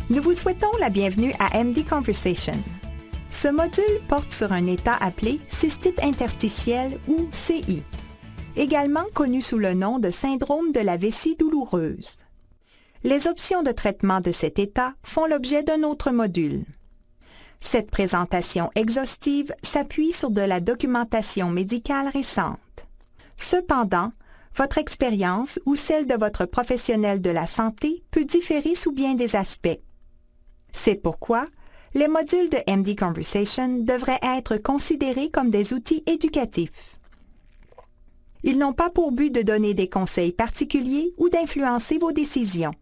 Nous vous souhaitons la bienvenue à MD Conversation. Ce module porte sur un état appelé cystite interstitielle ou CI, également connu sous le nom de syndrome de la vessie douloureuse. Les options de traitement de cet état font l'objet d'un autre module. Cette présentation exhaustive s'appuie sur de la documentation médicale récente. Cependant, votre expérience ou celle de votre professionnel de la santé peut différer sous bien des aspects. C'est pourquoi les modules de MD Conversation devraient être considérés comme des outils éducatifs. Ils n'ont pas pour but de donner des conseils particuliers ou d'influencer vos décisions.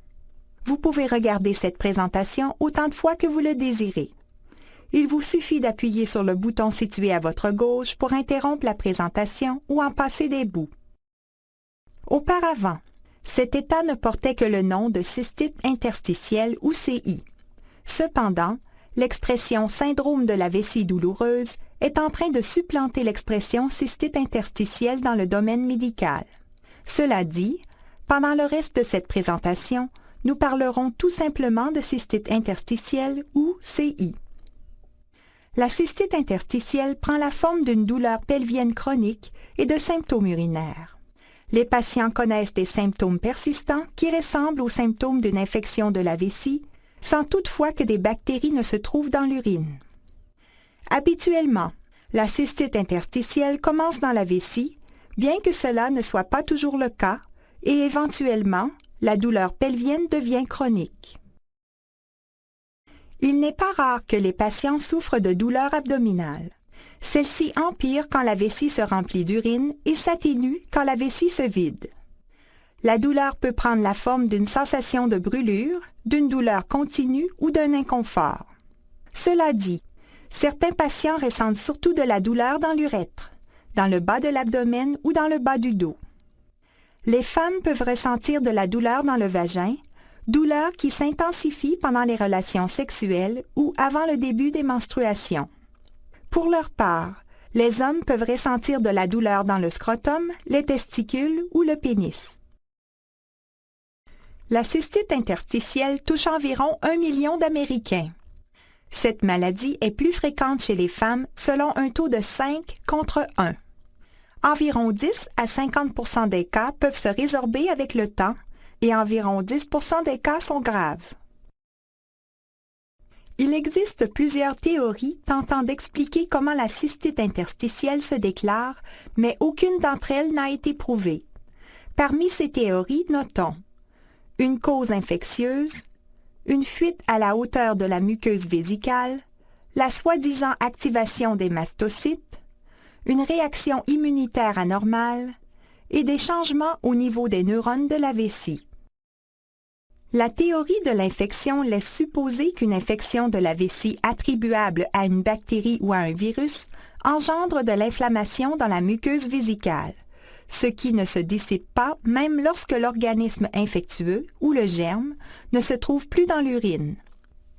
Vous pouvez regarder cette présentation autant de fois que vous le désirez. Il vous suffit d'appuyer sur le bouton situé à votre gauche pour interrompre la présentation ou en passer des bouts. Auparavant, cet état ne portait que le nom de cystite interstitielle ou CI. Cependant, l'expression syndrome de la vessie douloureuse est en train de supplanter l'expression cystite interstitielle dans le domaine médical. Cela dit, pendant le reste de cette présentation, nous parlerons tout simplement de cystite interstitielle ou CI. La cystite interstitielle prend la forme d'une douleur pelvienne chronique et de symptômes urinaires. Les patients connaissent des symptômes persistants qui ressemblent aux symptômes d'une infection de la vessie, sans toutefois que des bactéries ne se trouvent dans l'urine. Habituellement, la cystite interstitielle commence dans la vessie, bien que cela ne soit pas toujours le cas, et éventuellement, la douleur pelvienne devient chronique. Il n'est pas rare que les patients souffrent de douleurs abdominales. Celles-ci empirent quand la vessie se remplit d'urine et s'atténuent quand la vessie se vide. La douleur peut prendre la forme d'une sensation de brûlure, d'une douleur continue ou d'un inconfort. Cela dit, certains patients ressentent surtout de la douleur dans l'urètre, dans le bas de l'abdomen ou dans le bas du dos. Les femmes peuvent ressentir de la douleur dans le vagin, douleur qui s'intensifie pendant les relations sexuelles ou avant le début des menstruations. Pour leur part, les hommes peuvent ressentir de la douleur dans le scrotum, les testicules ou le pénis. La cystite interstitielle touche environ 1 million d'Américains. Cette maladie est plus fréquente chez les femmes selon un taux de 5 contre 1. Environ 10 à 50 des cas peuvent se résorber avec le temps et environ 10 des cas sont graves. Il existe plusieurs théories tentant d'expliquer comment la cystite interstitielle se déclare, mais aucune d'entre elles n'a été prouvée. Parmi ces théories, notons une cause infectieuse, une fuite à la hauteur de la muqueuse vésicale, la soi-disant activation des mastocytes, une réaction immunitaire anormale et des changements au niveau des neurones de la vessie. La théorie de l'infection laisse supposer qu'une infection de la vessie attribuable à une bactérie ou à un virus engendre de l'inflammation dans la muqueuse vésicale, ce qui ne se dissipe pas même lorsque l'organisme infectieux ou le germe ne se trouve plus dans l'urine.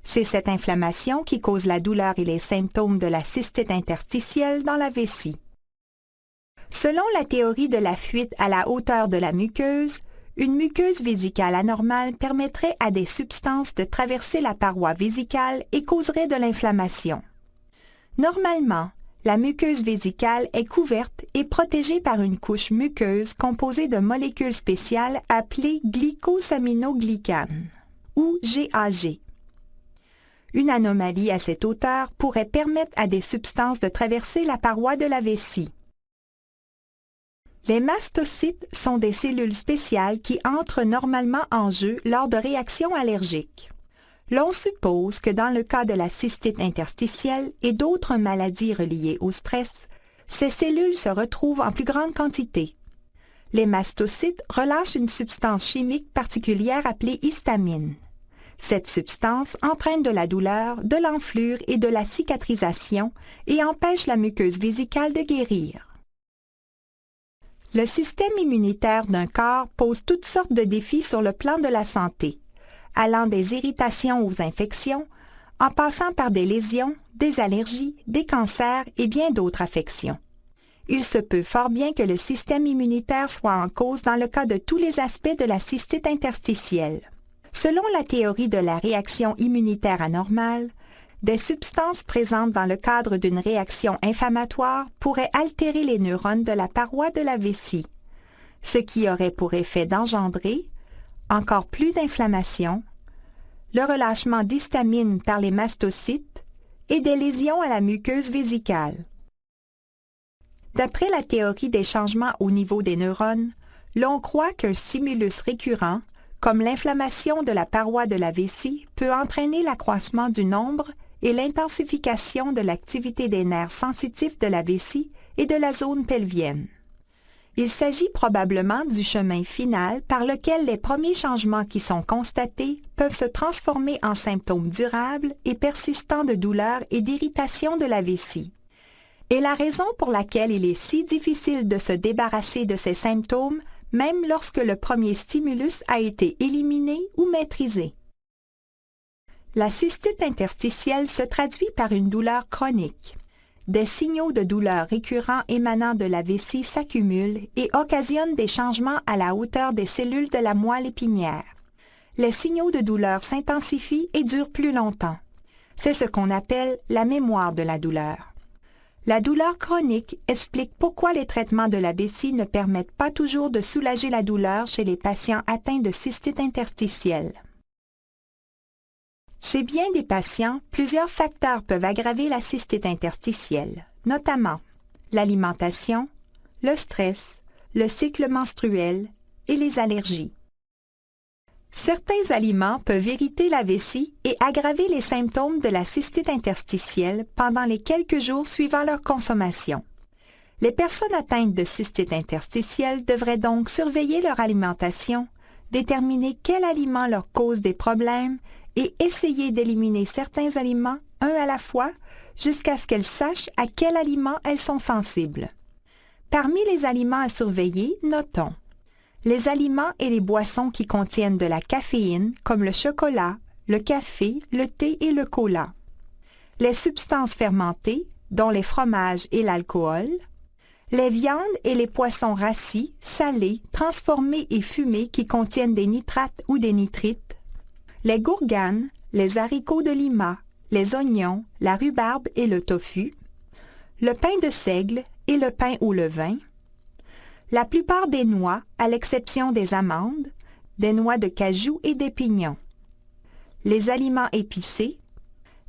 C'est cette inflammation qui cause la douleur et les symptômes de la cystite interstitielle dans la vessie. Selon la théorie de la fuite à la hauteur de la muqueuse, une muqueuse vésicale anormale permettrait à des substances de traverser la paroi vésicale et causerait de l'inflammation. Normalement, la muqueuse vésicale est couverte et protégée par une couche muqueuse composée de molécules spéciales appelées glycosaminoglycanes, ou GAG. Une anomalie à cette hauteur pourrait permettre à des substances de traverser la paroi de la vessie. Les mastocytes sont des cellules spéciales qui entrent normalement en jeu lors de réactions allergiques. L'on suppose que dans le cas de la cystite interstitielle et d'autres maladies reliées au stress, ces cellules se retrouvent en plus grande quantité. Les mastocytes relâchent une substance chimique particulière appelée histamine. Cette substance entraîne de la douleur, de l'enflure et de la cicatrisation et empêche la muqueuse vésicale de guérir. Le système immunitaire d'un corps pose toutes sortes de défis sur le plan de la santé, allant des irritations aux infections, en passant par des lésions, des allergies, des cancers et bien d'autres affections. Il se peut fort bien que le système immunitaire soit en cause dans le cas de tous les aspects de la cystite interstitielle. Selon la théorie de la réaction immunitaire anormale, des substances présentes dans le cadre d'une réaction inflammatoire pourraient altérer les neurones de la paroi de la vessie, ce qui aurait pour effet d'engendrer encore plus d'inflammation, le relâchement d'histamine par les mastocytes et des lésions à la muqueuse vésicale. D'après la théorie des changements au niveau des neurones, l'on croit qu'un stimulus récurrent, comme l'inflammation de la paroi de la vessie, peut entraîner l'accroissement du nombre et l'intensification de l'activité des nerfs sensitifs de la vessie et de la zone pelvienne. Il s'agit probablement du chemin final par lequel les premiers changements qui sont constatés peuvent se transformer en symptômes durables et persistants de douleur et d'irritation de la vessie. Et la raison pour laquelle il est si difficile de se débarrasser de ces symptômes, même lorsque le premier stimulus a été éliminé ou maîtrisé. La cystite interstitielle se traduit par une douleur chronique. Des signaux de douleur récurrents émanant de la vessie s'accumulent et occasionnent des changements à la hauteur des cellules de la moelle épinière. Les signaux de douleur s'intensifient et durent plus longtemps. C'est ce qu'on appelle la mémoire de la douleur. La douleur chronique explique pourquoi les traitements de la vessie ne permettent pas toujours de soulager la douleur chez les patients atteints de cystite interstitielle. Chez bien des patients, plusieurs facteurs peuvent aggraver la cystite interstitielle, notamment l'alimentation, le stress, le cycle menstruel et les allergies. Certains aliments peuvent irriter la vessie et aggraver les symptômes de la cystite interstitielle pendant les quelques jours suivant leur consommation. Les personnes atteintes de cystite interstitielle devraient donc surveiller leur alimentation, déterminer quel aliment leur cause des problèmes et essayer d'éliminer certains aliments un à la fois jusqu'à ce qu'elles sachent à quel aliment elles sont sensibles. Parmi les aliments à surveiller, notons les aliments et les boissons qui contiennent de la caféine, comme le chocolat, le café, le thé et le cola. Les substances fermentées, dont les fromages et l'alcool. Les viandes et les poissons rassis, salés, transformés et fumés qui contiennent des nitrates ou des nitrites. Les gourganes, les haricots de Lima, les oignons, la rhubarbe et le tofu. Le pain de seigle et le pain au levain. La plupart des noix, à l'exception des amandes, des noix de cajou et des pignons. Les aliments épicés.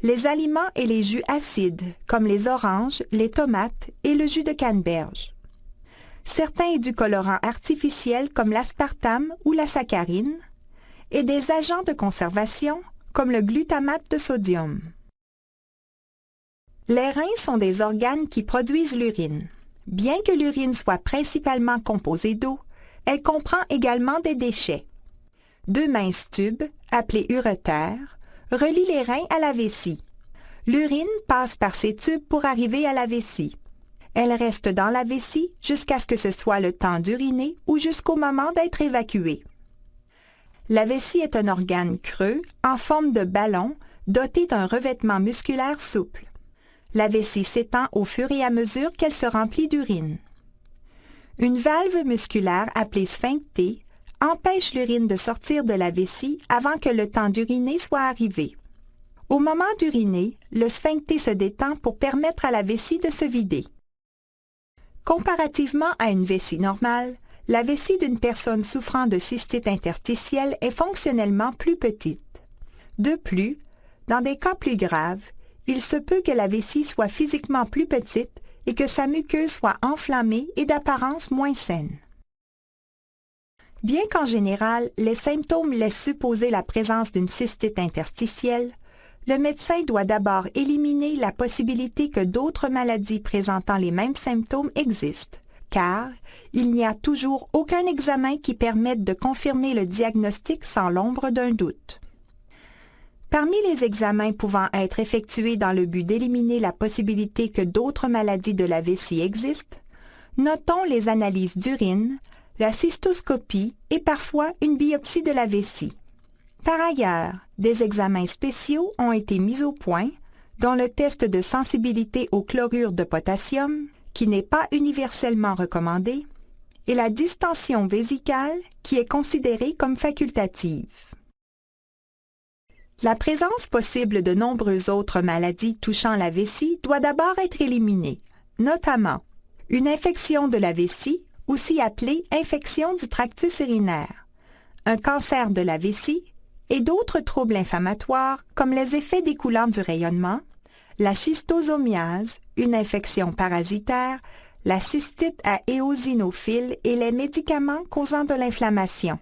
Les aliments et les jus acides, comme les oranges, les tomates et le jus de canneberge. Certains édulcorants artificiels comme l'aspartame ou la saccharine, et des agents de conservation comme le glutamate de sodium. Les reins sont des organes qui produisent l'urine. Bien que l'urine soit principalement composée d'eau, elle comprend également des déchets. Deux minces tubes, appelés uretères, relient les reins à la vessie. L'urine passe par ces tubes pour arriver à la vessie. Elle reste dans la vessie jusqu'à ce que ce soit le temps d'uriner ou jusqu'au moment d'être évacuée. La vessie est un organe creux, en forme de ballon, doté d'un revêtement musculaire souple. La vessie s'étend au fur et à mesure qu'elle se remplit d'urine. Une valve musculaire appelée sphincter empêche l'urine de sortir de la vessie avant que le temps d'uriner soit arrivé. Au moment d'uriner, le sphincter se détend pour permettre à la vessie de se vider. Comparativement à une vessie normale, la vessie d'une personne souffrant de cystite interstitielle est fonctionnellement plus petite. De plus, dans des cas plus graves, il se peut que la vessie soit physiquement plus petite et que sa muqueuse soit enflammée et d'apparence moins saine. Bien qu'en général, les symptômes laissent supposer la présence d'une cystite interstitielle, le médecin doit d'abord éliminer la possibilité que d'autres maladies présentant les mêmes symptômes existent, car il n'y a toujours aucun examen qui permette de confirmer le diagnostic sans l'ombre d'un doute. Parmi les examens pouvant être effectués dans le but d'éliminer la possibilité que d'autres maladies de la vessie existent, notons les analyses d'urine, la cystoscopie et parfois une biopsie de la vessie. Par ailleurs, des examens spéciaux ont été mis au point, dont le test de sensibilité au chlorure de potassium, qui n'est pas universellement recommandé, et la distension vésicale, qui est considérée comme facultative. La présence possible de nombreuses autres maladies touchant la vessie doit d'abord être éliminée, notamment une infection de la vessie, aussi appelée infection du tractus urinaire, un cancer de la vessie et d'autres troubles inflammatoires comme les effets découlant du rayonnement, la schistosomiase, une infection parasitaire, la cystite à éosinophile et les médicaments causant de l'inflammation.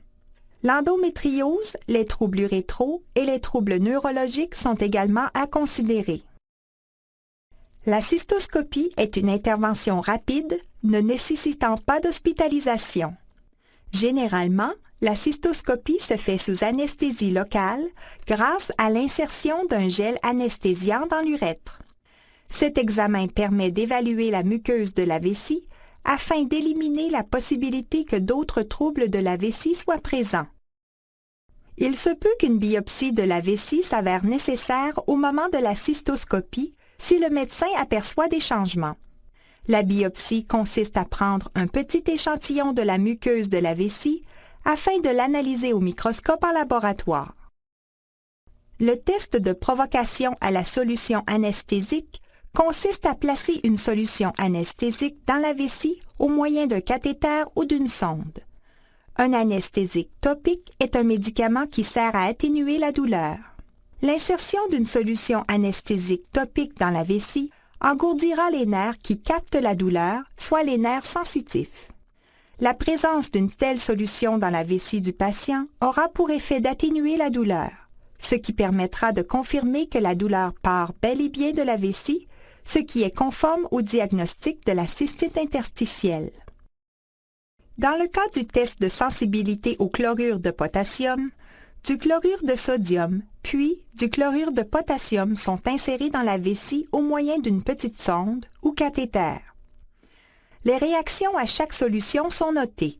L'endométriose, les troubles urétraux et les troubles neurologiques sont également à considérer. La cystoscopie est une intervention rapide, ne nécessitant pas d'hospitalisation. Généralement, la cystoscopie se fait sous anesthésie locale grâce à l'insertion d'un gel anesthésiant dans l'urètre. Cet examen permet d'évaluer la muqueuse de la vessie afin d'éliminer la possibilité que d'autres troubles de la vessie soient présents. Il se peut qu'une biopsie de la vessie s'avère nécessaire au moment de la cystoscopie si le médecin aperçoit des changements. La biopsie consiste à prendre un petit échantillon de la muqueuse de la vessie afin de l'analyser au microscope en laboratoire. Le test de provocation à la solution anesthésique consiste à placer une solution anesthésique dans la vessie au moyen d'un cathéter ou d'une sonde. Un anesthésique topique est un médicament qui sert à atténuer la douleur. L'insertion d'une solution anesthésique topique dans la vessie engourdira les nerfs qui captent la douleur, soit les nerfs sensitifs. La présence d'une telle solution dans la vessie du patient aura pour effet d'atténuer la douleur, ce qui permettra de confirmer que la douleur part bel et bien de la vessie, ce qui est conforme au diagnostic de la cystite interstitielle. Dans le cas du test de sensibilité au chlorure de potassium, du chlorure de sodium puis du chlorure de potassium sont insérés dans la vessie au moyen d'une petite sonde ou cathéter. Les réactions à chaque solution sont notées.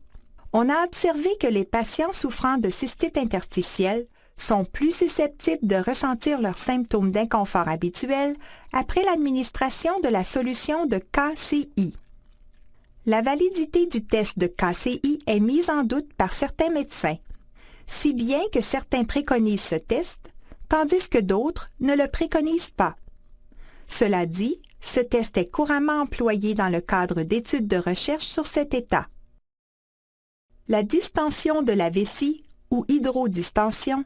On a observé que les patients souffrant de cystite interstitielle sont plus susceptibles de ressentir leurs symptômes d'inconfort habituels après l'administration de la solution de KCI. La validité du test de KCI est mise en doute par certains médecins, si bien que certains préconisent ce test, tandis que d'autres ne le préconisent pas. Cela dit, ce test est couramment employé dans le cadre d'études de recherche sur cet état. La distension de la vessie, ou hydrodistension,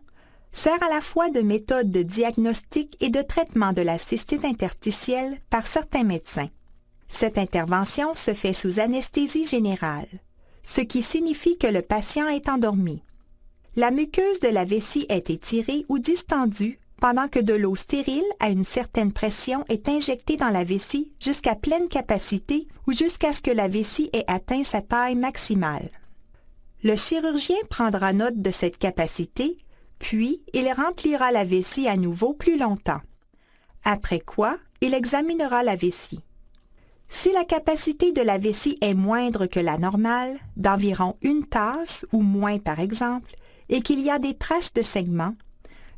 sert à la fois de méthode de diagnostic et de traitement de la cystite interstitielle par certains médecins. Cette intervention se fait sous anesthésie générale, ce qui signifie que le patient est endormi. La muqueuse de la vessie est étirée ou distendue pendant que de l'eau stérile à une certaine pression est injectée dans la vessie jusqu'à pleine capacité ou jusqu'à ce que la vessie ait atteint sa taille maximale. Le chirurgien prendra note de cette capacité, puis il remplira la vessie à nouveau plus longtemps, après quoi il examinera la vessie. Si la capacité de la vessie est moindre que la normale, d'environ une tasse ou moins par exemple, et qu'il y a des traces de saignement,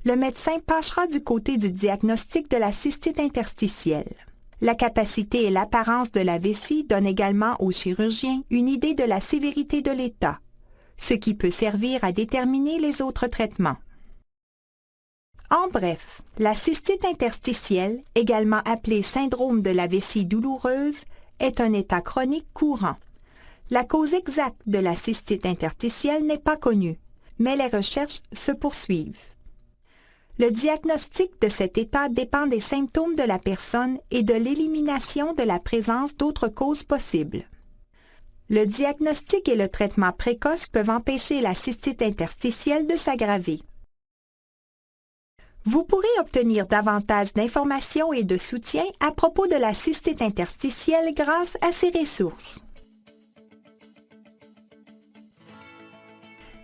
le médecin penchera du côté du diagnostic de la cystite interstitielle. La capacité et l'apparence de la vessie donnent également au chirurgien une idée de la sévérité de l'état, ce qui peut servir à déterminer les autres traitements. En bref, la cystite interstitielle, également appelée syndrome de la vessie douloureuse, est un état chronique courant. La cause exacte de la cystite interstitielle n'est pas connue, mais les recherches se poursuivent. Le diagnostic de cet état dépend des symptômes de la personne et de l'élimination de la présence d'autres causes possibles. Le diagnostic et le traitement précoce peuvent empêcher la cystite interstitielle de s'aggraver. Vous pourrez obtenir davantage d'informations et de soutien à propos de la cystite interstitielle grâce à ces ressources.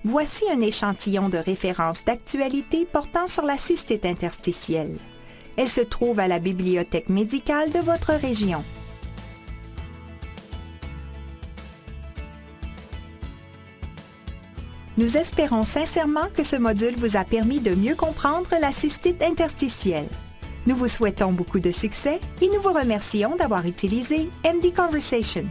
Voici un échantillon de références d'actualité portant sur la cystite interstitielle. Elle se trouve à la bibliothèque médicale de votre région. Nous espérons sincèrement que ce module vous a permis de mieux comprendre la cystite interstitielle. Nous vous souhaitons beaucoup de succès et nous vous remercions d'avoir utilisé MD Conversation.